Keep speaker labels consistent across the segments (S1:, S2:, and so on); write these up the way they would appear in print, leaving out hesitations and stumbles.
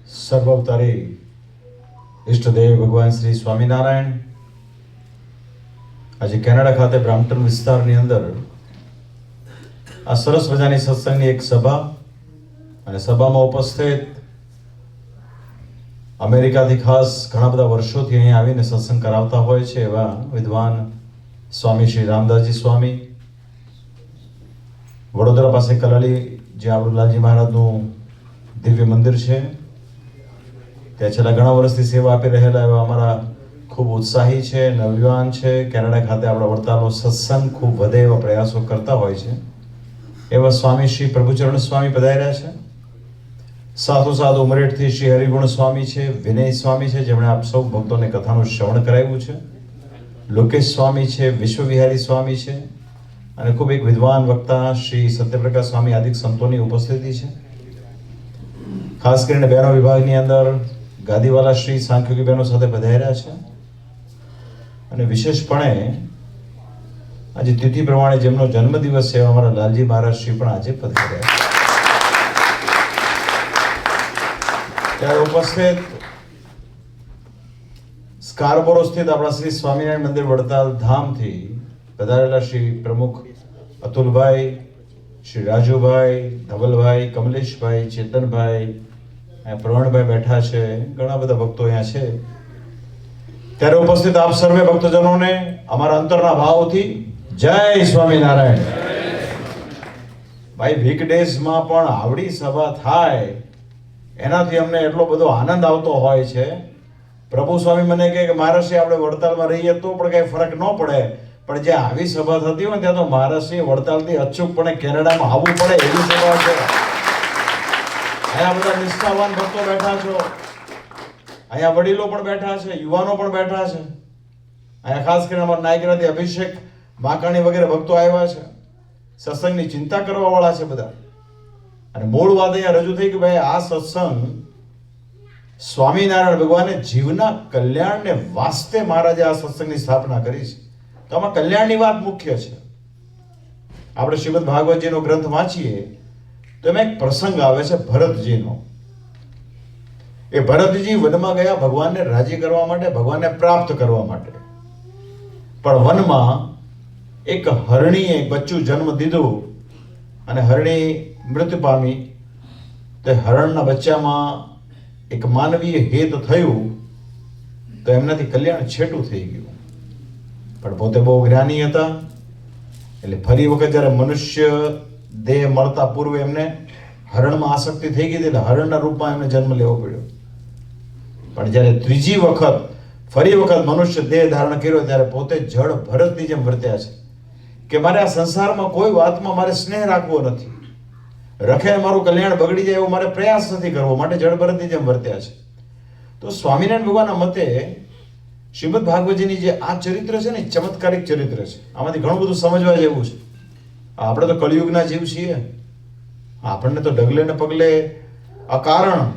S1: સર્વઅવતારી ઈષ્ટદેવ ભગવાન શ્રી સ્વામિનારાયણ આજે કેનેડા ખાતે બ્રામ્પટન વિસ્તારની અંદર આ સરસ મજાની સત્સંગની એક સભા અને સભામાં ઉપસ્થિત અમેરિકાથી ખાસ ઘણા બધા વર્ષોથી અહીંયા આવીને સત્સંગ કરાવતા હોય છે એવા વિદ્વાન સ્વામી શ્રી રામદાસજી સ્વામી, વડોદરા પાસે કલાલી જે આપણું લાલજી મહારાજનું દિવ્ય મંદિર છે ત્યાં છેલ્લા ઘણા વર્ષથી સેવા આપી રહેલા એવા અમારા ખૂબ ઉત્સાહી છે, નવયુવાન છે. કેનેડા ખાતે આપણા વડતાલનો સત્સંગ ખૂબ વધે એવા પ્રયાસો કરતા હોય છે એવા સ્વામી શ્રી પ્રભુચરણ સ્વામી પધાર્યા છે. સાથોસાથ ઉમરેઠથી શ્રી હરિગુણ સ્વામી છે, વિનય સ્વામી છે જેમણે આપ સૌ ભક્તોને કથાનું શ્રવણ કરાવ્યું છે, લોકેશ સ્વામી છે, વિશ્વવિહારી સ્વામી છે અને ખૂબ એક વિદ્વાન વક્તા શ્રી સત્યપ્રકાશ સ્વામી આદિ સંતોની ઉપસ્થિતિ છે. ખાસ કરીને બહેનો વિભાગની અંદર ગાદીવાલા શ્રી સાંખ્યોગી બહેનો સાથે પધાર્યા છે અને વિશેષપણે આજે તિથિ પ્રમાણે જેમનો જન્મદિવસ છે અમારા લાલજી મહારાજ શ્રી પણ આજે પધાર્યા છે. ત્યારે ઉપસ્થિત સ્કારબોરો સ્થિત આપણા શ્રી સ્વામિનારાયણ મંદિર વડતાલ ધામથી પધારેલા શ્રી પ્રમુખ અતુલભાઈ, શ્રી રાજુભાઈ, ધવલભાઈ, કમલેશભાઈ, ચેતનભાઈ, પ્રવીણભાઈ બેઠા છે, ઘણા બધા ભક્તો અહીંયા છે. ત્યારે ઉપસ્થિત આપ સર્વે ભક્તજનોને અમારા અંતરના ભાવથી જય સ્વામિનારાયણ. ભાઈ વીકડેઝમાં પણ આવડી સભા થાય એનાથી અમને એટલો બધો આનંદ આવતો હોય છે. પ્રભુ સ્વામી મને કહે કે મહારાષ્ટ્રી આપણે વડતાલમાં રહીએ તો પણ કઈ ફરક ન પડે, પણ જે આવી સભા થતી હોય ત્યાં તો મહારાષ્ટ્રી વડતાલથી અચૂકપણે કેનેડામાં આવવું પડે એવી સભા છે. અહીંયા બધા નિષ્ઠાવાન ભક્તો બેઠા છો, અહીંયા વડીલો પણ બેઠા છે, યુવાનો પણ બેઠા છે. અહીંયા ખાસ કરીને અમારા નાયકરાથી અભિષેક માકાણી વગેરે ભક્તો આવ્યા છે. સત્સંગની ચિંતા કરવા વાળા છે બધા. અને મૂળ વાત અહીંયા રજૂ થઈ કે ભાઈ આ સત્સંગ સ્વામિનારાયણ ભગવાને જીવના કલ્યાણને વાસ્તે મહારાજે આ સત્સંગની સ્થાપના કરી છે. તો આમાં કલ્યાણની વાત મુખ્ય છે. આપણે શ્રીમદ ભાગવતજીનો ગ્રંથ વાંચીએ તો એમાં એક પ્રસંગ આવે છે ભરતજીનો. એ ભરતજી વનમાં ગયા ભગવાનને રાજી કરવા માટે, ભગવાનને પ્રાપ્ત કરવા માટે. પણ વનમાં એક હરણીએ એક બચ્ચું જન્મ દીધું અને હરણી મૃત્યુ પામી. તે હરણના બચ્ચામાં એક માનવીય હેત થયું તો એમનાથી કલ્યાણ છેટું થઈ ગયું. પણ પોતે બહુ જ્ઞાની હતા એટલે ફરી વખત જ્યારે મનુષ્ય દેહ મળતા પૂર્વે એમને હરણમાં આસક્તિ થઈ ગઈ એટલે હરણના રૂપમાં એમને જન્મ લેવો પડ્યો. પણ જ્યારે ત્રીજી વખત ફરી વખત મનુષ્ય દેહ ધારણ કર્યો ત્યારે પોતે જળ ભરતની જેમ વર્ત્યા છે કે મારે આ સંસારમાં કોઈ વાતમાં મારે સ્નેહ રાખવો નથી, રખે મારું કલ્યાણ બગડી જાય એવો મારે પ્રયાસ નથી કરવો, માટે જળ ભરતની જેમ વર્ત્યા છે. તો સ્વામિનારાયણ ભગવાનના મતે શ્રીમદ ભાગવતજીની જે આ ચરિત્ર છે ને ચમત્કારિક ચરિત્ર છે. આમાંથી ઘણું બધું સમજવા જેવું છે. આપણે તો કળિયુગના જીવ છીએ, આપણને તો ડગલે ને પગલે અકારણ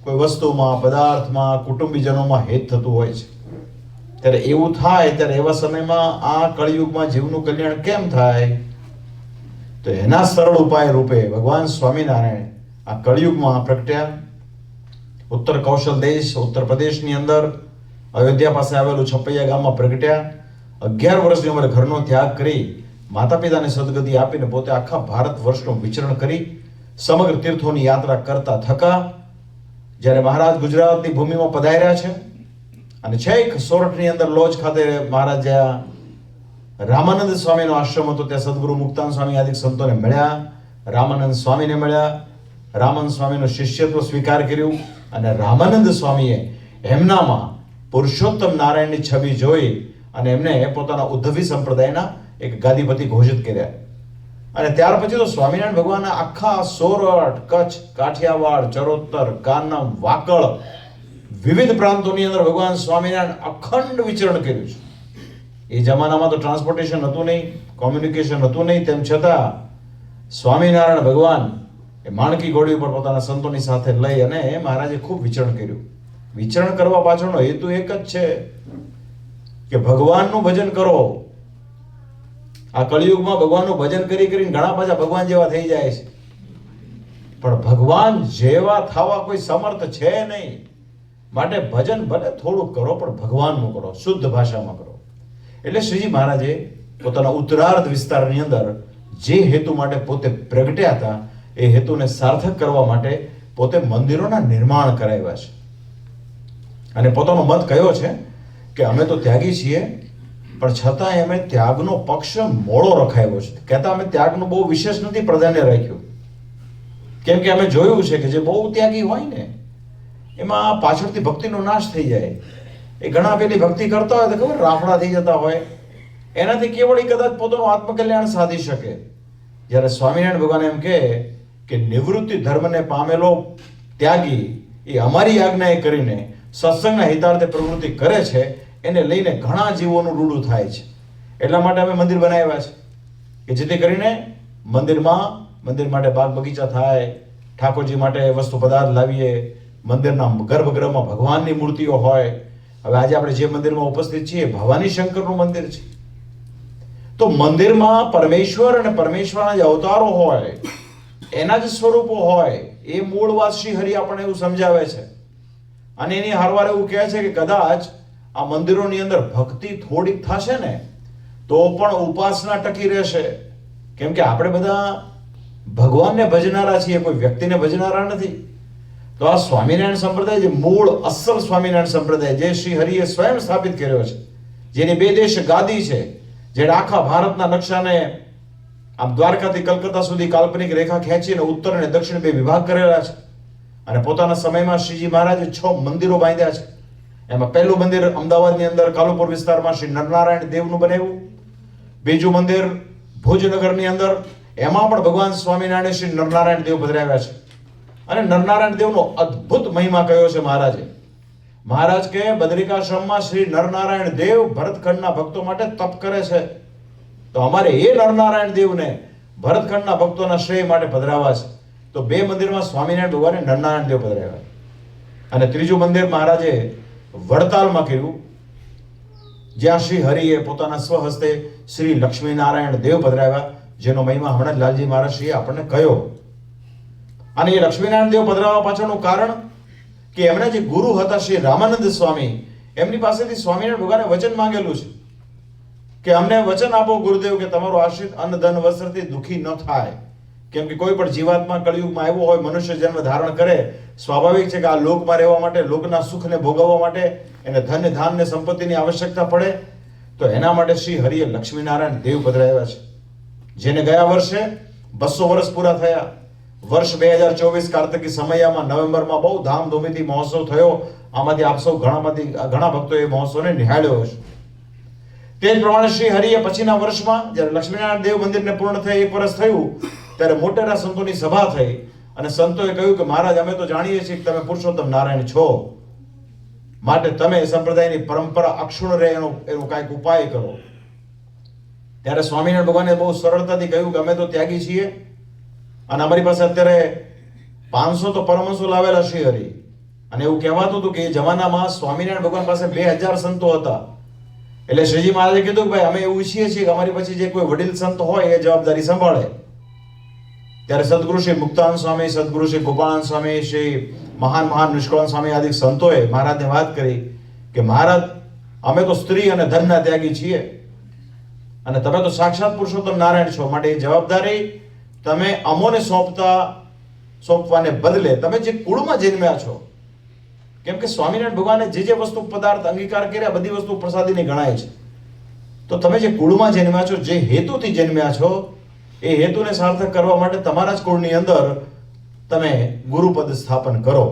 S1: કોઈ વસ્તુમાં, પદાર્થમાં, કુટુંબીજનોમાં હેત થતું હોય છે. ત્યારે એવું થાય ત્યારે એવા સમયમાં આ કળિયુગમાં જીવનું કલ્યાણ કેમ થાય? તો એના સરળ ઉપાય રૂપે ભગવાન સ્વામિનારાયણ આ કળિયુગમાં પ્રગટ્યા. ઉત્તર કૌશલ દેશ ઉત્તર પ્રદેશની અંદર અયોધ્યા પાસે આવેલું છપૈયા ગામમાં પ્રગટ્યા. 11 વર્ષની ઉંમરે ઘરનો ત્યાગ કરી માતા પિતાને સદગતિ આપીને પોતે આખા ભારત વર્ષનું વિચરણ કરી સમગ્ર તીર્થોની યાત્રા કરતા થકા જ્યારે મહારાજ ગુજરાતની ભૂમિમાં પધાર્યા છે અને છેક સોરઠની અંદર લોજ ખાતે મહારાજ ગયા. રામાનંદ સ્વામીનો આશ્રમ હતો, ત્યાં સદગુરુ મુક્તાન સ્વામી આદિ સંતોને મળ્યા, રામાનંદ સ્વામીને મળ્યા, રામાનંદ સ્વામીનો શિષ્યત્વ સ્વીકાર કર્યું અને રામાનંદ સ્વામીએ એમનામાં પુરુષોત્તમ નારાયણની છબી જોઈ અને એમને પોતાના ઉદ્ધવી સંપ્રદાયના એક ગાદીપતિ ઘોષિત કર્યા. અને ત્યાર પછી તો સ્વામિનારાયણ ભગવાનના આખા સોરઠ, કચ્છ, કાઠિયાવાડ, ચરોતર, કાનમ, વાકળ વિવિધ પ્રાંતોની અંદર ભગવાન સ્વામિનારાયણ અખંડ વિચરણ કર્યું છે. એ જમાનામાં તો ટ્રાન્સપોર્ટેશન હતું નહીં, કોમ્યુનિકેશન હતું નહીં, તેમ છતાં સ્વામિનારાયણ ભગવાન એ માણકી ઘોડી ઉપર પોતાના સંતોની સાથે લઈ અને મહારાજે ખૂબ વિચરણ કર્યું. વિચરણ કરવા પાછળનો હેતુ એક જ છે કે ભગવાનનું ભજન કરો. આ કળિયુગમાં ભગવાનનું ભજન કરી કરીને ઘણા પાછા ભગવાન જેવા થઈ જાય છે. પણ ભગવાન જેવા થવા કોઈ સમર્થ છે નહીં. માટે ભજન ભલે થોડુંક કરો પણ ભગવાનનું કરો, શુદ્ધ ભાષામાં કરો. એટલે શ્રીજી મહારાજે પોતાના ઉત્તરાર્ધ વિસ્તારની અંદર જે હેતુ માટે પોતે પ્રગટ્યા હતા એ હેતુને સાર્થક કરવા માટે પોતે મંદિરોના નિર્માણ કરાવ્યા છે. અને પોતાનો મત કયો છે કે અમે તો ત્યાગી છીએ પણ છતાંય અમે ત્યાગનો પક્ષ મોડો રખાયો છે. કહેતા અમે ત્યાગનું બહુ વિશેષ નથી પ્રાધાન્ય રાખ્યું, કેમ કે અમે જોયું છે કે જે બહુ ત્યાગી હોય ને એમાં પાછળથી ભક્તિનો નાશ થઈ જાય. એ ઘણા પેલી ભક્તિ કરતા હોય તો ખબર રાફડા થઈ જતા હોય, એનાથી કેવળ કદાચ પોતાનું આત્મકલ્યાણ સાધી શકે. જ્યારે સ્વામિનારાયણ ભગવાન એમ કે નિવૃત્તિ ધર્મને પામેલો ત્યાગી એ અમારી આજ્ઞાએ કરીને સત્સંગના હિતાર્થે પ્રવૃત્તિ કરે છે, એને લઈને ઘણા જીવોનું રૂડું થાય છે. એટલા માટે અમે મંદિર બનાવ્યા છે કે જેથી કરીને મંદિર માટે બાગ બગીચા થાય, ઠાકોરજી માટે વસ્તુ પદાર્થ લાવીએ, મંદિરના ગર્ભગૃહમાં ભગવાનની મૂર્તિઓ હોય. હવે આજે આપણે જે મંદિરમાં ઉપસ્થિત છીએ ભવાની શંકરનું મંદિર છે. તો મંદિરમાં પરમેશ્વર અને પરમેશ્વરના જે અવતારો હોય, એના જ સ્વરૂપો હોય, એ મૂળ વાત શ્રી હરિ આપણને એવું સમજાવે છે. અને એની હારવાર એવું કહે છે કે કદાચ આ મંદિરોની અંદર ભક્તિ થોડીક થશે ને તો પણ ઉપાસના ટકી રહેશે. કેમ કે આપણે બધા ભગવાનને ભજનારા છીએ, કોઈ વ્યક્તિને ભજનારા નથી. તો આ સ્વામિનારાયણ સંપ્રદાય જે મૂળ અસલ સ્વામિનારાયણ સંપ્રદાય જે શ્રી હરિએ સ્વયં સ્થાપિત કર્યો છે, જેની બે દેશ ગાદી છે, જેણે આખા ભારતના નકશાને આમ દ્વારકાથી કલકત્તા સુધી કાલ્પનિક રેખા ખેંચીને ઉત્તર અને દક્ષિણ બે વિભાગ કરેલા છે. અને પોતાના સમયમાં શ્રીજી મહારાજે 6 મંદિરો બાંધ્યા છે. એમાં પહેલું મંદિર અમદાવાદની અંદર કાલુપુર વિસ્તારમાં શ્રી નરનારાયણ દેવનું બનાવ્યું. બીજું મંદિર ભુજનગરની અંદર, એમાં પણ ભગવાન સ્વામિનારાયણ શ્રી નરનારાયણ દેવ પધરાવ્યા છે. અને નરનારાયણ દેવનો અદ્ભુત મહિમા કયો છે મહારાજે. મહારાજ કે બદ્રિકાશ્રમમાં શ્રી નરનારાયણ દેવ ભરતખંડના ભક્તો માટે તપ કરે છે. તો અમારે એ નરનારાયણ દેવને ભરતખંડના ભક્તોના શ્રેય માટે પધરાવા છે. તો 2 મંદિરમાં સ્વામિનારાયણ ભગવાને નરનારાયણ દેવ પધરાવ્યા. અને ત્રીજું મંદિર મહારાજે વડતાલમાં કર્યું, જ્યાં શ્રી હરિએ પોતાના સ્વહસ્તે શ્રી લક્ષ્મીનારાયણ દેવ પધરાવ્યા, જેનો મહિમા હમણાં જ લાલજી મહારાજશ્રીએ આપણને કહ્યો. અને એ લક્ષ્મીનારાયણ દેવ પધરાવવા પાછળનું કારણ કે એમના જે ગુરુ હતા શ્રી રામાનંદ સ્વામી, એમની પાસેથી સ્વામિનારાયણ ભગવાને વચન માંગેલું છે કે અમને વચન આપો ગુરુદેવ કે તમારો આશ્રિત અન્ન ધન વસ્ત્રથી દુઃખી ન થાય. કેમ કે કોઈ પણ જીવાત્મા કળિયુગમાં આવ્યો હોય, મનુષ્ય જન્મ ધારણ કરે, સ્વાભાવિક છે કે આ લોકમાં રહેવા માટે, લોકના સુખને ભોગવવા માટે એને ધન ધાન ને સંપત્તિની આવશ્યકતા પડે. તો એના માટે શ્રી હરિએ લક્ષ્મીનારાયણ દેવ પધરાવ્યા છે, જેને ગયા વર્ષે 200 વર્ષ પૂરા થયા. વર્ષ 2024 કાર્તિકી સમયમાં નવેમ્બરમાં બહુ ધામધૂમીથી મહોત્સવ થયો. આમાંથી આપ સૌ ઘણા ભક્તોએ મહોત્સવને નિહાળ્યો હશે. તે જ પ્રમાણે શ્રી હરિએ પછીના વર્ષમાં જ્યારે લક્ષ્મીનારાયણ દેવ મંદિરને પૂર્ણ થઈ 1 વર્ષ થયું, ત્યારે મોટેરા સંતોની સભા થઈ અને સંતોએ કહ્યું કે મહારાજ અમે તો જાણીએ છીએ કે તમે પુરુષોત્તમ નારાયણ છો, માટે તમે સંપ્રદાયની પરંપરા અક્ષુણ રહે એનો કાંઈક ઉપાય કરો. ત્યારે સ્વામિનારાયણ ભગવાને બહુ સરળતાથી કહ્યું કે અમે તો ત્યાગી છીએ અને અમારી પાસે અત્યારે 500 તો પરમહંસો લાવેલા શ્રી હરિ. અને એવું કહેવાતું હતું કે એ જમાનામાં સ્વામિનારાયણ ભગવાન પાસે 2000 સંતો હતા. એટલે શ્રીજી મહારાજે કીધું કે ભાઈ અમે એવું ઈચ્છીએ છીએ કે અમારી પછી જે કોઈ વડીલ સંત હોય એ જવાબદારી સંભાળે. ત્યારે સદગુરુ શ્રી મુક્તાનંદ સ્વામી, સદગુરુ શ્રી ગોપાળાનંદ સ્વામી, શ્રી મહાન નિષ્કળાનંદ સ્વામી આદિ સંતોએ મહારાજને વાત કરી કે મહારાજ અમે તો સ્ત્રી અને ધનના ત્યાગી છીએ અને તમે તો સાક્ષાત પુરુષોત્તમ નારાયણ છો, માટે એ જવાબદારી તમે અમોને સોંપવાને બદલે તમે જે કુળમાં જન્મ્યા છો, કેમ કે સ્વામિનારાયણ ભગવાને જે વસ્તુ પદાર્થ અંગીકાર કર્યા બધી વસ્તુ પ્રસાદીની ગણાય છે. તો તમે જે કુળમાં જન્મ્યા છો, જે હેતુથી જન્મ્યા છો, એ હેતુને સાર્થક કરવા માટે તમારા જ કુળની અંદર તમે ગુરુપદ સ્થાપન કરો.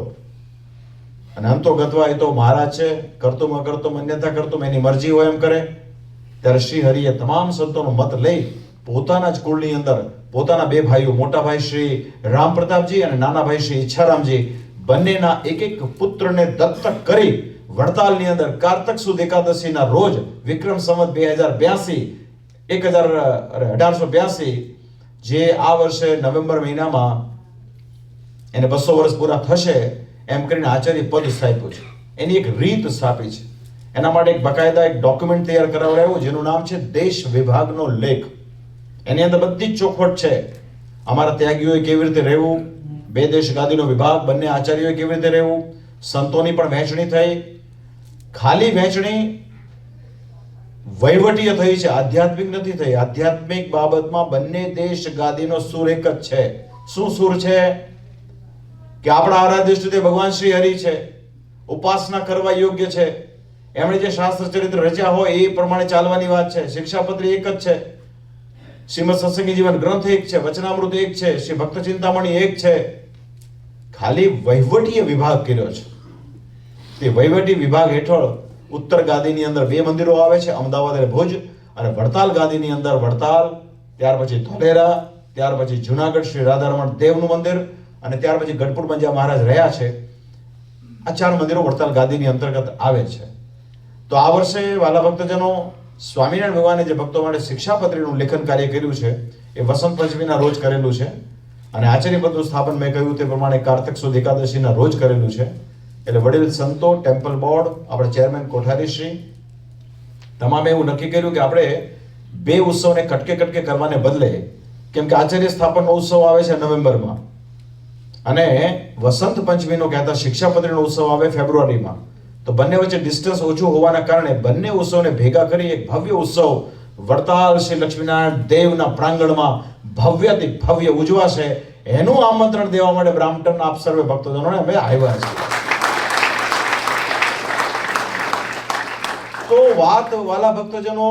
S1: અને અંતોગતવા એ તો મહારાજ છે, કરતું અન્યથા કરતું એની મરજી હોય એમ કરે. ત્યારે શ્રી હરિએ તમામ સંતોનો મત લઈ પોતાના જ કુળની અંદર પોતાના 2 ભાઈઓ, મોટા ભાઈ શ્રી રામ પ્રતાપજી અને નાના ભાઈ શ્રી ઈચ્છારામજી, બંનેના એક પુત્રને દત્તક કરી વડતાલની અંદર કારતક સુદ એકાદશીના રોજ વિક્રમ સંવત 1882 જે આ વર્ષે નવેમ્બર મહિનામાં એને 200 વર્ષ પૂરા થશે એમ કરીને આચાર્ય પદ સ્થાપ્યું છે. એની એક રીત સ્થાપી છે. એના માટે એક બકાયદા એક ડોક્યુમેન્ટ તૈયાર કરાવડાવ્યું જેનું નામ છે દેશ વિભાગનો લેખ. એની અંદર બધી જ ચોખવટ છે. અમારા ત્યાગીઓએ કેવી રીતે રહેવું, બે દેશ ગાદીનો વિભાગ, બંને આચાર્યોએ કેવી રીતે રહેવું, સંતોની પણ વહેંચણી થઈ. ખાલી વહેંચણી વહીવટીય થઈ છે, આધ્યાત્મિક નથી થઈ. આધ્યાત્મિક બાબતમાં બંને દેશ ગાદીનો સૂર એક જ છે. શું સૂર છે? કે આપણા આરાધ્ય તે ભગવાન શ્રી હરિ છે, ઉપાસના કરવા યોગ્ય છે. એમણે જે શાસ્ત્ર ચરિત્ર રચ્યા હોય એ પ્રમાણે ચાલવાની વાત છે. શિક્ષાપત્રી એક જ છે, શ્રીમદ સત્સંગી જીવન ગ્રંથ એક છે, વચનામૃત એક છે, શ્રી ભક્ત ચિંતામણી એક છે. ખાલી વહીવટીય વિભાગ કર્યો છે. તે વહીવટી વિભાગ હેઠળ ઉત્તર ગાદીની અંદર બે મંદિરો આવે છે, અમદાવાદ અને ભુજ, અને વડતાલ ગાદીની અંદર વડતાલ, ત્યાર પછી ધોલેરા, ત્યાર પછી જુનાગઢ શ્રી રાધારમણ દેવનું મંદિર, અને ત્યાર પછી ગઢપુરમાં જ્યાં મહારાજ રહ્યા છે. આ 4 મંદિરો વડતાલ ગાદીની અંતર્ગત આવે છે. તો આ વર્ષે વાલા ભક્તજનો, સ્વામિનારાયણ ભગવાને જે ભક્તો માટે શિક્ષાપત્રીનું લેખન કાર્ય કર્યું છે એ વસંત પંચમીના રોજ કરેલું છે, અને આચાર્ય પદનું સ્થાપન મેં કહ્યું તે પ્રમાણે કારતક સુદ એકાદશીના રોજ કરેલું છે. એટલે વડીલ સંતો, ટેમ્પલ બોર્ડ, આપણે ચેરમેન કોઠારી શ્રી તમામે એવું નક્કી કર્યું કે આપણે 2 ઉત્સવને કટકે કટકે કરવાને બદલે, કેમ કે આચાર્ય સ્થાપનનો ઉત્સવ આવે છે નવેમ્બરમાં અને વસંત પંચમીનો કહેતા શિક્ષાપત્રીનો ઉત્સવ આવે ફેબ્રુઆરીમાં, તો બંને વચ્ચે ડિસ્ટન્સ ઓછું હોવાના કારણે બંને ઉત્સવને ભેગા કરી એક ભવ્ય ઉત્સવ વડતાલ શ્રી લક્ષ્મીનારાયણ દેવના પ્રાંગણમાં ભવ્યથી ભવ્ય ઉજવાશે. એનું આમંત્રણ દેવા માટે બ્રાહ્મણ આપ સર્વે ભક્તજનોને અમે આવ્યા છીએ. તો વાત વાલા ભક્તજનો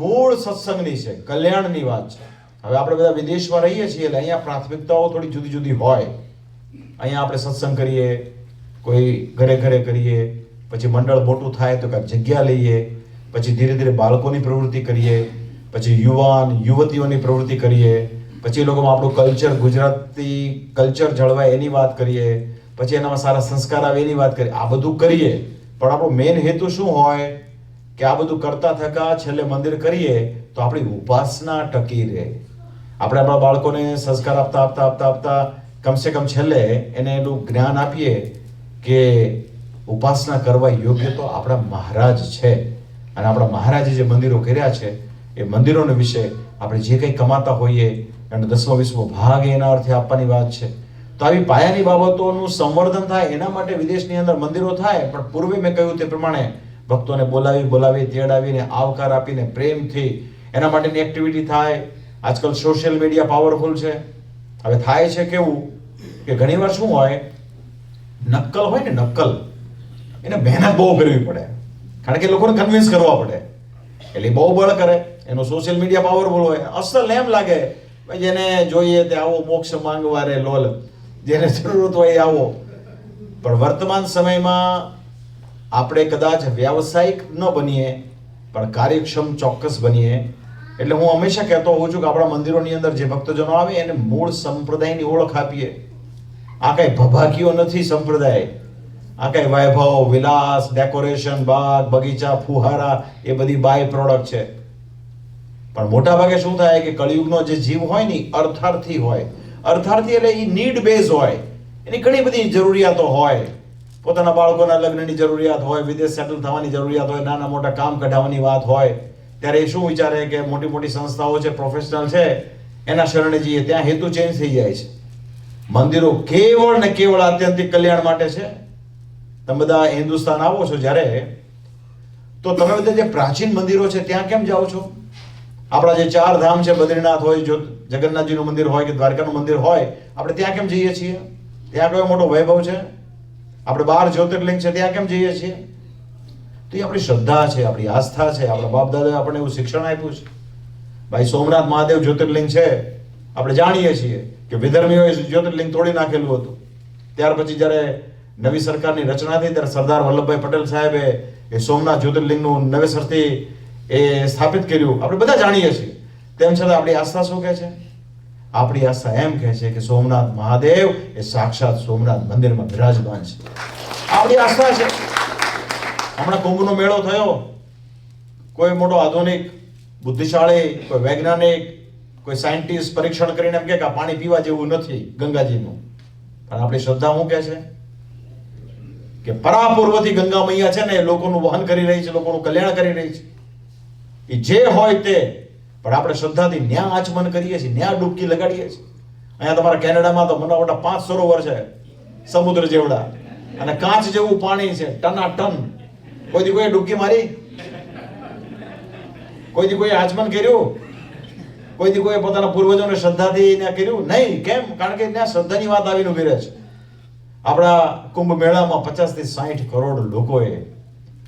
S1: મૂળ સત્સંગની છે, કલ્યાણની વાત છે. હવે આપણે બધા વિદેશમાં રહીએ છીએ એટલે અહીંયા પ્રાથમિકતાઓ થોડી જુદી જુદી હોય. અહીંયા આપણે સત્સંગ કરીએ, કોઈ ઘરે ઘરે કરીએ, પછી મંડળ મોટું થાય તો કાંઈક જગ્યા લઈએ, પછી ધીરે ધીરે બાળકોની પ્રવૃત્તિ કરીએ, પછી યુવાન યુવતીઓની પ્રવૃત્તિ કરીએ, પછી એ લોકોમાં આપણું કલ્ચર, ગુજરાતી કલ્ચર જળવાય એની વાત કરીએ, પછી એનામાં સારા સંસ્કાર આવે એની વાત કરીએ. આ બધું કરીએ, પણ આપણો મેઇન હેતુ શું હોય કે આ બધું કરતા થકા છેલ્લે મંદિર કરીએ તો આપણી ઉપાસના ટકી રહે. આપણે આપણા બાળકોને સંસ્કાર આપતા આપતા આપતા આપતા કમસે કમ છેલ્લે એને એનું જ્ઞાન આપીએ કે ઉપાસના કરવા યોગ્ય તો આપણા મહારાજ છે, અને આપણા મહારાજે જે મંદિરો કર્યા છે એ મંદિરોને વિશે આપણે જે કંઈ કમાતા હોઈએ એનો 10મો 20મો ભાગ એના અર્થે આપવાની વાત છે. તો આવી પાયાની બાબતોનું સંવર્ધન થાય એના માટે વિદેશની અંદર મંદિરો થાય, પણ પૂર્વે મેં કહ્યું તે પ્રમાણે ભક્તોને બોલાવી તેડાવીને આવકાર આપીને પ્રેમથી એના માટેની એક્ટિવિટી થાય. આજકાલ સોશિયલ મીડિયા પાવરફુલ છે. હવે થાય છે કેવું કે ઘણીવાર શું હોય, નક્કલ હોય ને, નક્કલ એને મહેનત બહુ કરવી પડે, કારણ કે લોકોને કન્વિન્સ કરવા પડે, એટલે બહુ બળ કરે. એનો સોશિયલ મીડિયા પાવરફુલ હોય, અસલ એમ લાગે ભાઈ જેને જોઈએ તે આવો મોક્ષ માંગવા રે લોલ, જેને જરૂરત હોય આવો. પણ વર્તમાન સમયમાં આપણે કદાચ વ્યાવસાયિક ન બનીએ પણ કાર્યક્ષમ ચોક્કસ બનીએ. એટલે હું હંમેશા કહેતો હોઉં છું કે આપણા મંદિરોની અંદર જે ભક્તજનો આવે એને મૂળ સંપ્રદાયની ઓળખ આપીએ. આ કઈ ભભાકીઓ નથી સંપ્રદાય, આ કઈ વૈભવ, વિલાસ, ડેકોરેશન, બાગ બગીચા, ફુહારા એ બધી બાય પ્રોડક્ટ છે. પણ મોટા ભાગે શું થાય કે કળિયુગનો જે જીવ હોય ને અર્થાર્થી હોય. અર્થાર્થી એટલે એ નીડ બેઝ હોય, એની ઘણી બધી જરૂરિયાતો હોય. પોતાના બાળકોના લગ્નની જરૂરિયાત હોય, વિદેશ સેટલ થવાની જરૂરિયાત હોય, નાના મોટા કામ કઢાવવાની વાત હોય, ત્યારે એ શું વિચારે કે મોટી મોટી સંસ્થાઓ છે, પ્રોફેશનલ છે, એના શરણે જઈએ, ત્યાં હેતુ ચેન્જ થઈ જાય છે. મંદિરો કેવળ ને કેવળ આત્યંતિક કલ્યાણ માટે છે. તમે બધા હિન્દુસ્તાન આવો છો જ્યારે, તો તમે બધા જે પ્રાચીન મંદિરો છે ત્યાં કેમ જાઓ છો? આપણા જે 4 ધામ છે, બદ્રીનાથ હોય, જગન્નાથજીનું મંદિર હોય કે દ્વારકાનું મંદિર હોય, આપણે ત્યાં કેમ જઈએ છીએ? ત્યાં કયો મોટો વૈભવ છે? આપણે 12 જ્યોતિર્લિંગ છે ત્યાં કેમ જઈએ છીએ? તો એ આપણી શ્રદ્ધા છે, આપણી આસ્થા છે. આપણા બાપ દાદાએ આપણને એવું શિક્ષણ આપ્યું છે. ભાઈ સોમનાથ મહાદેવ જ્યોતિર્લિંગ છે, આપણે જાણીએ છીએ કે વિધર્મીઓએ જ્યોતિર્લિંગ તોડી નાખેલું હતું. ત્યાર પછી જ્યારે નવી સરકારની રચના થઈ ત્યારે સરદાર વલ્લભભાઈ પટેલ સાહેબે એ સોમનાથ જ્યોતિર્લિંગનું નવેસરથી એ સ્થાપિત કર્યું. આપણે બધા જાણીએ છીએ. તેમ છતાં આપણી આસ્થા શું કહે છે? આપણી આસ્થા એમ કહે છે કે સોમનાથ મહાદેવ એ સાક્ષાત સોમનાથ મંદિરમાં બિરાજમાન છે. આપણી આસ્થા છે. હમણાં કુંભનો મેળો થયો, કોઈ મોટો આધુનિક બુદ્ધિશાળી, કોઈ વૈજ્ઞાનિક, કોઈ સાયન્ટિસ્ટ પરીક્ષણ કરીને એમ કે આ પાણી પીવા જેવું નથી ગંગાજીનું. પણ આપણી શ્રદ્ધા શું કહે છે કે પરાપૂર્વથી ગંગા મૈયા છે ને એ લોકોનું વહન કરી રહી છે, લોકોનું કલ્યાણ કરી રહી છે. એ જે હોય તે, પણ આપણે શ્રદ્ધાથી ન્યા આચમન કરીએ છીએ, ન્યા ડૂબકી લગાડીએ છીએ. અહીંયા તમારા કેનેડામાં તો મોટા મોટા 5 સરોવર છે, સમુદ્ર જેવડા, અને કાચ જેવું પાણી છે, ટના ટન. કોઈથી કોઈ ડૂબકી મારી? કોઈથી કોઈ આચમન કર્યું? કોઈથી કોઈ પોતાના પૂર્વજોને શ્રદ્ધાથી ત્યાં કર્યું? નહીં. કેમ? કારણ કે ત્યાં શ્રદ્ધાની વાત આવીને ઉભી રહે છે. આપણા કુંભ મેળામાં 50 થી 60 કરોડ લોકોએ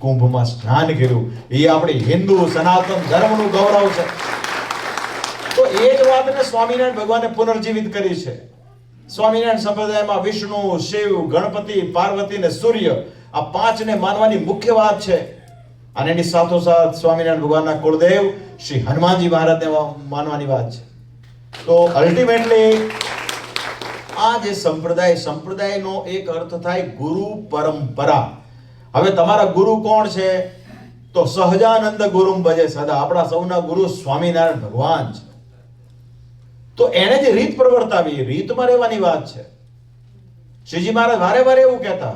S1: કુંભમાં સ્નાન કર્યું. એ આપણી હિન્દુ સનાતન ધર્મનું ગૌરવ છે. તો એ જ વાતને સ્વામિનારાયણ ભગવાને પુનર્જીવિત કરી છે. સ્વામિનારાયણ સંપ્રદાયમાં વિષ્ણુ, શિવ, ગણપતિ, પાર્વતી ને સૂર્ય, આ 5 ને માનવાની મુખ્ય વાત છે. અને એની સાથોસાથ સ્વામિનારાયણ ભગવાનના કુળદેવ શ્રી હનુમાનજી મહારાજને માનવાની વાત છે. તો અલ્ટિમેટલી આ જે સંપ્રદાયનો એક અર્થ થાય ગુરુ પરંપરા. હવે તમારા ગુરુ કોણ છે? તો સહજાનંદ ગુરુમ ભજે સદા. આપણા સૌના ગુરુ સ્વામિનારાયણ ભગવાન છે. તો એને જે રીત પ્રવર્તાવી, રીતમાં રહેવાની વાત છે. શ્રીજી મહારાજ વારે વારે એવું કહેતા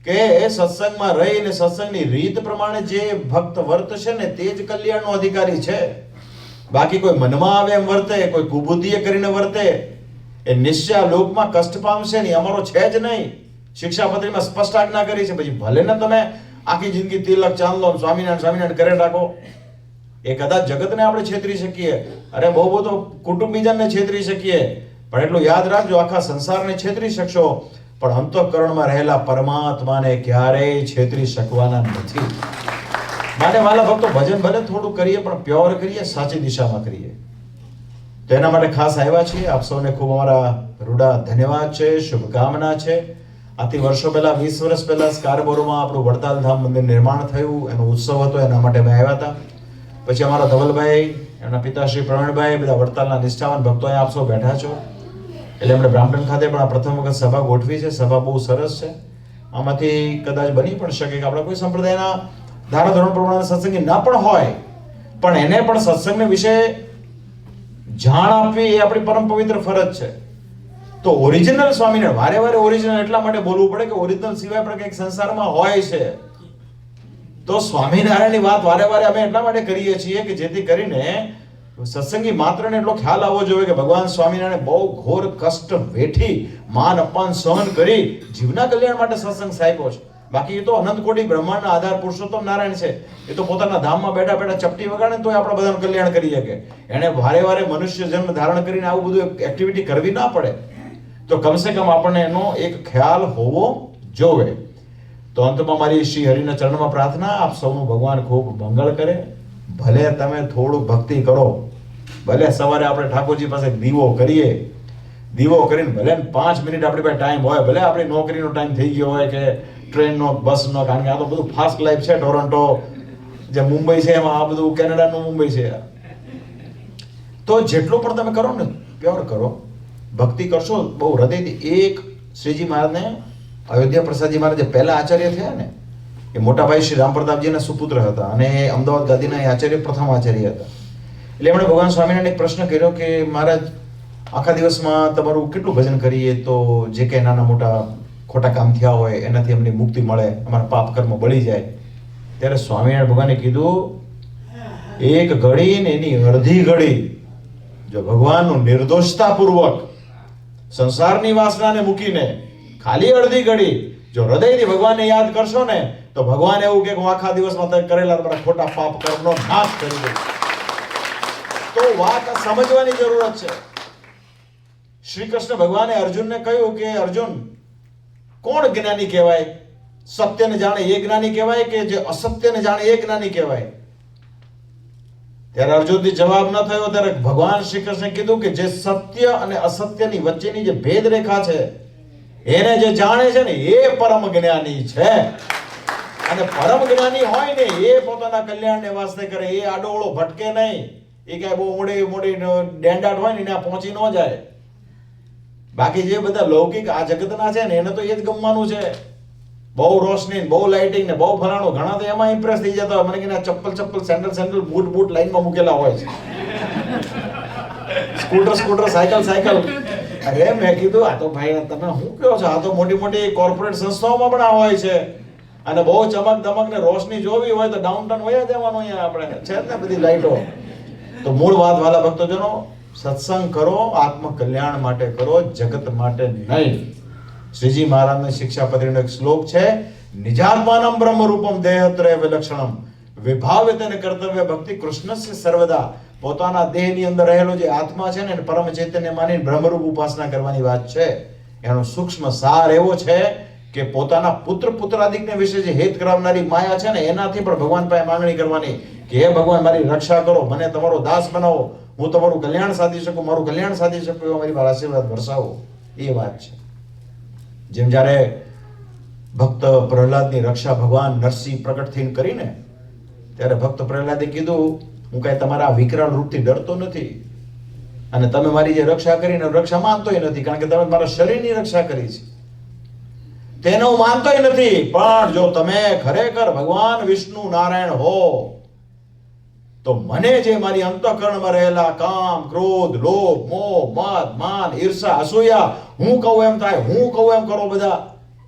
S1: કે સત્સંગમાં રહીને સત્સંગની રીત પ્રમાણે જે ભક્ત વર્તશે ને તે જ કલ્યાણનો અધિકારી છે. બાકી કોઈ મનમાં આવે એમ વર્તે, કોઈ કુબુદ્ધિએ કરીને વર્તે, એ નિશ્ચય લોકમાં કષ્ટ પામશે નહીં. અમારો છે જ નહીં. શિક્ષાપત્રીમાં સ્પષ્ટ આજ્ઞા કરી છે. પછી ભલે ને તમે આખી જિંદગી તિલક, ચાંદલો, સ્વામિનારાયણ કરે રાખો, એ કદાચ જગતને આપણે છેતરી શકીએ, અરે બહુ તો કુટુંબીજનને છેતરી શકીએ, પણ એટલું યાદ રાખજો, આખા સંસારને છેતરી શકશો પણ અંતઃકરણમાં રહેલા પરમાત્માને ક્યારેય છેતરી શકવાના નથી. માટે વાલા ભક્તો, ભજન ભલે થોડું કરીએ પણ પ્યોર કરીએ, સાચી દિશામાં કરીએ. તો એના માટે ખાસ આવ્યા છીએ. આપ સૌને ખૂબ અમારા રૂડા ધન્યવાદ છે, શુભકામના છે. આથી વર્ષો પહેલા, 20 વર્ષ પહેલા સ્કારબોરોમાં આપણું વડતાલ ધામ મંદિર નિર્માણ થયું, એનો ઉત્સવ હતો, એના માટે અમે આવ્યા હતા. પછી અમારા ધવલભાઈ, એમના પિતાશ્રી પ્રવીણભાઈ, બધા વડતાલના નિષ્ઠાવાન ભક્તો અહીંયા આપ સૌ બેઠા છો. એટલે આપણે બ્રાહ્મણ ખાતે પણ આ પ્રથમ વખત સભા ગોઠવી છે. સભા બહુ સરસ છે. આમાંથી કદાચ બની પણ શકે કે આપણા કોઈ સંપ્રદાયના ધારાધોરણ પ્રમાણે સત્સંગી ન પણ હોય, પણ એને પણ સત્સંગને વિશે જાણ આપવી એ આપણી પરમ પવિત્ર ફરજ છે. તો ઓરિજિનલ સ્વામિનારાયણ, વારે વારે ઓરિજિનલ એટલા માટે બોલવું પડે કે ઓરિજિનલ સિવાય પણ કંઈક સંસારમાં હોય છે. તો સ્વામિનારાયણની વાત વારે વારે અમે એટલા માટે કરીએ છીએ કે જેથી કરીને સત્સંગી માત્રને એટલો ખ્યાલ આવવો જોઈએ કે ભગવાન સ્વામિનારાયણ બહુ ઘોર કષ્ટ વેઠી, માન અપમાન સહન કરી જીવના કલ્યાણ માટે સત્સંગ સાહેબો છે. બાકી એ તો અનંત કોટી બ્રહ્માંડના આધાર પુરુષોત્તમ નારાયણ છે. એ તો પોતાના ધામમાં બેઠા બેઠા ચપટી વગાડે તો આપણે બધાનું કલ્યાણ કરી શકે. એને વારે વારે મનુષ્ય જન્મ ધારણ કરીને આવું બધું એક્ટિવિટી કરવી ના પડે. તો કમસે કમ આપણને એનો એક ખ્યાલ હોવો જોવે. તો અંતમાં મારી શ્રી હરિના ચરણમાં પ્રાર્થના, આપ સૌનું ભગવાન ખૂબ મંગળ કરે. ભલે તમે થોડું ભક્તિ કરો, ભલે સવારે આપણે ઠાકોરજી પાસે દીવો કરીએ, દીવો કરીને ભલે 5 મિનિટ આપણી પાસે ટાઈમ હોય, ભલે આપણી નોકરીનો ટાઈમ થઈ ગયો હોય કે ટ્રેનનો, બસનો, કારણ કે આ તો બધું ફાસ્ટ લાઈફ છે. ટોરન્ટો જે મુંબઈ છે એમાં આ બધું કેનેડાનું મુંબઈ છે. તો જેટલું પણ તમે કરો ને પ્યોર કરો, ભક્તિ કરશો બહુ હૃદયથી. એક શ્રીજી મહારાજને, અયોધ્યા પ્રસાદજી મહારાજ જે પહેલા આચાર્ય થયા ને, એ મોટા ભાઈ શ્રી રામ પ્રતાપજીના સુપુત્ર હતા અને અમદાવાદ ગાદીના એ આચાર્ય, પ્રથમ આચાર્ય હતા. એટલે એમણે ભગવાન સ્વામિનારાયણ એક પ્રશ્ન કર્યો કે મહારાજ, આખા દિવસમાં તમારું કેટલું ભજન કરીએ તો જે કંઈ નાના મોટા ખોટા કામ થયા હોય એનાથી અમને મુક્તિ મળે, અમારા પાપ કર્મ બળી જાય. ત્યારે સ્વામિનારાયણ ભગવાને કીધું, એક ઘડી ને એની અડધી ઘડી જો ભગવાનનું નિર્દોષતાપૂર્વક સંસારની વાસનાને મૂકીને ખાલી અડધી ઘડી જો હૃદયથી ભગવાનને યાદ કરશો ને, તો ભગવાન એવું કે હું આખા દિવસમાં તમે કરેલા તમારા ખોટા પાપ કર્મનો નાશ કરી દઉં. તો વાત સમજવાની જરૂરત છે. શ્રી કૃષ્ણ ભગવાને અર્જુનને કહ્યું કે અર્જુન, કોણ જ્ઞાની કહેવાય? સત્યને જાણે એ જ્ઞાની કહેવાય કે જે અસત્યને જાણે એ જ્ઞાની કહેવાય? ત્યારે અર્જુનથી જવાબ ન થયો. ત્યારે ભગવાન શ્રી કૃષ્ણે કીધું કે જે સત્ય અને અસત્યની વચ્ચેની જે ભેદ રેખા છે એને જે જાણે છે ને એ પરમ જ્ઞાની છે. અને પરમ જ્ઞાની હોય ને એ પોતાના કલ્યાણને વાસ્તે કરે, એ આડોળો ભટકે નહીં. એ કઈ બહુ મોટી ડેંડાટ હોય ને ત્યાં પહોંચી ન જાય. બાકી જે બધા લૌકિક આ જગતના છે ને એને તો એ જ ગમવાનું છે. બહુ રોશની, બહુ લાઇટિંગ ને બહુ ફલાણું, ઘણા તો એમાં ઇમ્પ્રેસ થઈ જતા હોય. મને કે ચપ્પલ, સેન્ડલ, બૂટ લાઈનમાં મૂકેલા હોય છે. Scooter, cycle. અરે મેં કીધું આ તો ભાઈ તમે શું કહો છો? આ તો મોટી કોર્પોરેટ સંસ્થાઓમાં પણ આ હોય છે. અને બહુ ચમક ધમક ને રોશની જોવી હોય તો ડાઉનટાઉન વયા જવાનું. અહીંયા આપણે છે ને બધી લાઈટો. તો મૂળ વાત વાલા ભક્તોજનો, સત્સંગ કરો, આત્મકલ્યાણ માટે કરો, જગત માટે નહીં. શ્રીજી મહારાજની શિક્ષાપત્રીનો એક શ્લોક છે, નિજાત્માનમ બ્રહ્મ રૂપમ દેહત્રય વિલક્ષણમ વિભાવ્યતે કર્તવ્ય ભક્તિ કૃષ્ણસ્ય સર્વદા. પોતાના દેહની અંદર રહેલો જે આત્મા છે ને પરમ ચૈતન્ય માની બ્રહ્મરૂપ ઉપાસના કરવાની વાત છે. એનો સૂક્ષ્મ સાર એવો છે કે પોતાના પુત્રાદિકને વિશે જે હેત કરાવનારી માયા છે ને એનાથી પણ ભગવાન પાસે માંગણી કરવાની કે હે ભગવાન મારી રક્ષા કરો, મને તમારો દાસ બનાવો, હું તમારું કલ્યાણ સાધી શકું, મારું કલ્યાણ સાધી શકું એવા મારી પર આશીર્વાદ વરસાવો. એ વાત છે. જેમ જ્યારે ભક્ત પ્રહલાદની રક્ષા ભગવાન નરસિંહ પ્રકટ થઈને કરીને ત્યારે ભક્ત પ્રહલાદે કીધું, હું કઈ તમારા વિકરાળ રૂપથી ડરતો નથી અને તમે મારી જે રક્ષા કરીને રક્ષા માનતોય નથી, કારણ કે તમે મારા શરીરની રક્ષા કરી છે તેને હું માનતોય નથી. પણ જો તમે ખરેખર ભગવાન વિષ્ણુ નારાયણ હો તો મને જે મારી અંતઃકરણમાં રહેલા કામ, ક્રોધ, લોભ, મોહ, મદ, માન, ઈર્ષા, અસૂયા, હું કહું એમ થાય, હું કહું એમ કરો બધા,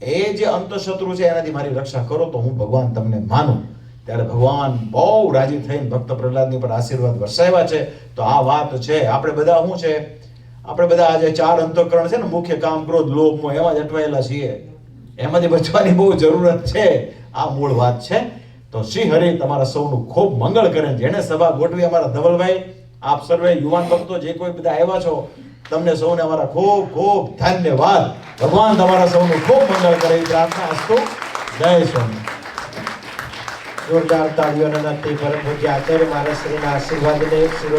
S1: એ જે અંતઃશત્રુ છે એનાથી મારી રક્ષા કરો તો હું ભગવાન તમને માનું. ત્યારે ભગવાન બહુ રાજી થઈને ભક્ત પ્રહલાદની પર આશીર્વાદ વરસાવ્યા છે. તો આ વાત છે. આપણે બધા શું છે, આપણે બધા આજે 4 અંતઃકરણ છે ને, મુખ્ય કામ, ક્રોધ, લોભ, મોહ, એમાં જ અટવાયેલા છીએ. એમાંથી બચવાની બહુ જરૂરત છે. આ મૂળ વાત છે. તો શ્રી હરિ તમારા સૌનું ખૂબ મંગળ કરે. જેને સભા ગોઠવી અમારા ધવલભાઈ, આપ સર્વે યુવાન ભક્તો જે કોઈ બધા આવ્યા છો, તમને સૌને અમારા ખૂબ ખૂબ ધન્યવાદ. ભગવાન તમારા સૌનું ખૂબ મંગળ કરે એ પ્રાર્થના અસ્તુ. જય સ્વામી.
S2: જોરદાર તાળીઓના નાદથી પરમ પૂજ્ય આચાર્ય મહારાજ શ્રીના આશીર્વાદને